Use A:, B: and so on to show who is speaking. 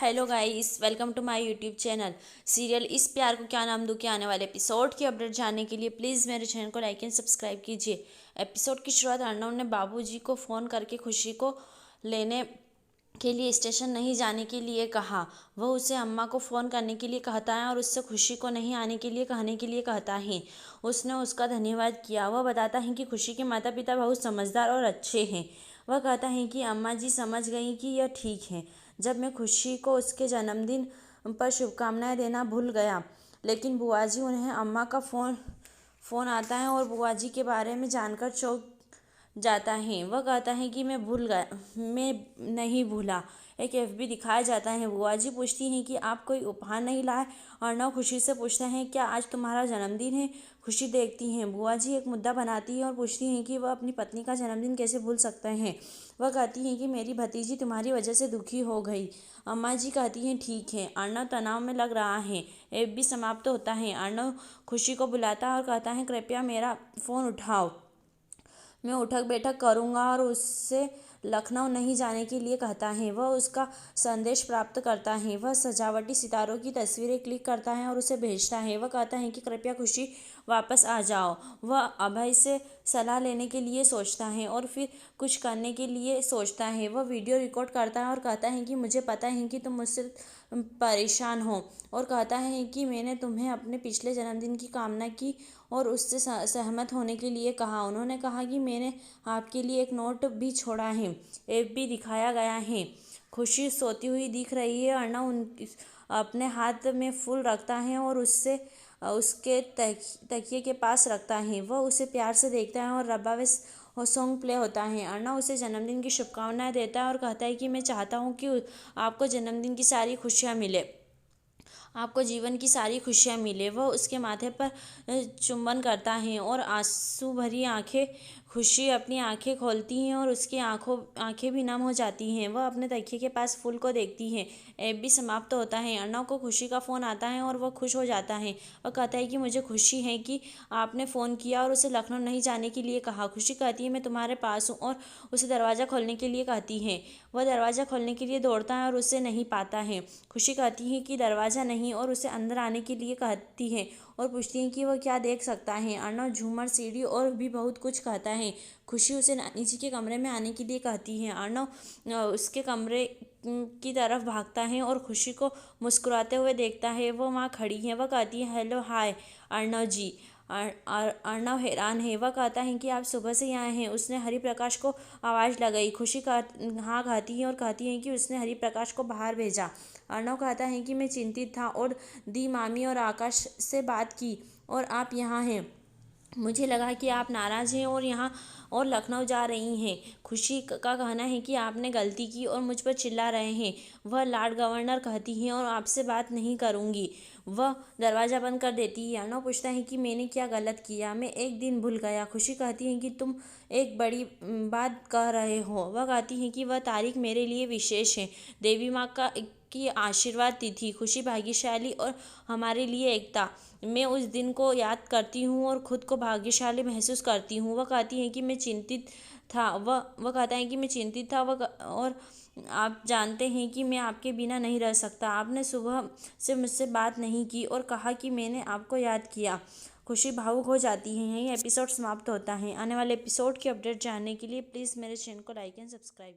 A: Hello guys, welcome to my YouTube channel. Serial इस प्यार को क्या नाम दूं के आने वाले एपिसोड की अपडेट जानने के लिए प्लीज़ मेरे चैनल को लाइक एंड सब्सक्राइब कीजिए। एपिसोड की शुरुआत अर्णव ने बाबूजी को फ़ोन करके खुशी को लेने के लिए स्टेशन नहीं जाने के लिए कहा। वह उसे अम्मा को फ़ोन करने के लिए कहता है और उससे खुशी को नहीं आने के लिए कहने के लिए कहता है। उसने उसका धन्यवाद किया। वह बताता है कि खुशी के माता पिता बहुत समझदार और अच्छे हैं। वह कहता है कि अम्मा जी समझ गई कि यह ठीक है। जब मैं खुशी को उसके जन्मदिन पर शुभकामनाएं देना भूल गया, लेकिन बुआ जी उन्हें अम्मा का फ़ोन आता है और बुआ जी के बारे में जानकर चौंक जाता है। वह कहता है कि मैं नहीं भूला। एक एफबी दिखाया जाता है। बुआ जी पूछती हैं कि आप कोई उपहार नहीं लाए। अर्णव खुशी से पूछता है क्या आज तुम्हारा जन्मदिन है। खुशी देखती हैं। बुआ जी एक मुद्दा बनाती है और पूछती हैं कि वह अपनी पत्नी का जन्मदिन कैसे भूल सकते हैं। वह कहती हैं कि मेरी भतीजी तुम्हारी वजह से दुखी हो गई। अम्मा जी कहती हैं ठीक है। अर्णव तनाव में लग रहा है। एफबी समाप्त होता है। अर्णव खुशी को बुलाता है और कहता है कृपया मेरा फ़ोन उठाओ। मैं उठक बैठक करूँगा और उससे लखनऊ नहीं जाने के लिए कहता है। वह उसका संदेश प्राप्त करता है। वह सजावटी सितारों की तस्वीरें क्लिक करता है और उसे भेजता है। वह कहता है कि कृपया खुशी वापस आ जाओ। वह अभय से सलाह लेने के लिए सोचता है और फिर कुछ करने के लिए सोचता है। वह वीडियो रिकॉर्ड करता है और कहता है कि मुझे पता है कि तुम मुझसे परेशान हो, और कहता है कि मैंने तुम्हें अपने पिछले जन्मदिन की कामना की और उससे सहमत होने के लिए कहा। उन्होंने कहा कि मैंने आपके लिए एक नोट भी छोड़ा है। एफबी दिखाया गया है। खुशी सोती हुई दिख रही है। अर्णव अपने हाथ में फूल रखता है और उसके तकिए के पास रखता है। वह उसे प्यार से देखता है और रब्बा वे सॉन्ग प्ले होता है। अर्णव उसे जन्मदिन की शुभकामनाएं देता है और कहता है कि मैं चाहता हूँ कि आपको जन्मदिन की सारी खुशियाँ मिले, आपको जीवन की सारी खुशियाँ मिले। वह उसके माथे पर चुंबन करता है और आंसू भरी आंखें खुशी अपनी आंखें खोलती हैं और उसकी आंखें भी नम हो जाती हैं। वह अपने तकिए के पास फूल को देखती है। ऐप भी समाप्त होता है। अर्णव को खुशी का फ़ोन आता है और वह खुश हो जाता है। वह कहता है कि मुझे खुशी है कि आपने फ़ोन किया और उसे लखनऊ नहीं जाने के लिए कहा। खुशी कहती है मैं तुम्हारे पास हूँ और उसे दरवाज़ा खोलने के लिए कहती है। वह दरवाज़ा खोलने के लिए दौड़ता है और उसे नहीं पाता है। खुशी कहती है कि दरवाज़ा नहीं और उसे अंदर आने के लिए कहती है और पूछती है कि वह क्या देख सकता है। अर्णव झूमर, सीढ़ी और भी बहुत कुछ कहता है। खुशी उसे नानी जी के कमरे में आने के लिए कहती है। अर्णव उसके कमरे की तरफ भागता है और खुशी को मुस्कुराते हुए देखता है। वो वहाँ खड़ी है। वह कहती है हेलो हाय अर्णव जी। अर्णव हैरान है। वह कहता है कि आप सुबह से यहाँ हैं। उसने हरि प्रकाश को आवाज़ लगाई। खुशी हाँ कहती है और कहती है कि उसने हरि प्रकाश को बाहर भेजा। अर्णव कहता है कि मैं चिंतित था और दी मामी और आकाश से बात की और आप यहाँ हैं। मुझे लगा कि आप नाराज़ हैं और लखनऊ जा रही हैं। खुशी का कहना है कि आपने गलती की और मुझ पर चिल्ला रहे हैं। वह लॉर्ड गवर्नर कहती हैं और आपसे बात नहीं करूँगी। वह दरवाज़ा बंद कर देती है। अर्णव पूछता है कि मैंने क्या गलत किया। मैं एक दिन भूल गया। खुशी कहती है कि तुम एक बड़ी बात कह रहे हो। वह कहती है कि वह तारीख मेरे लिए विशेष है, देवी माँ की आशीर्वाद तिथि, खुशी भाग्यशाली और हमारे लिए एकता। मैं उस दिन को याद करती हूँ और खुद को भाग्यशाली महसूस करती हूँ। वह कहती है कि मैं चिंतित था। वह कहता है कि मैं चिंतित था और आप जानते हैं कि मैं आपके बिना नहीं रह सकता। आपने सुबह से मुझसे बात नहीं की और कहा कि मैंने आपको याद किया। खुशी भावुक हो जाती है। यही एपिसोड समाप्त होता है। आने वाले एपिसोड की अपडेट जानने के लिए प्लीज़ मेरे चैनल को लाइक एंड सब्सक्राइब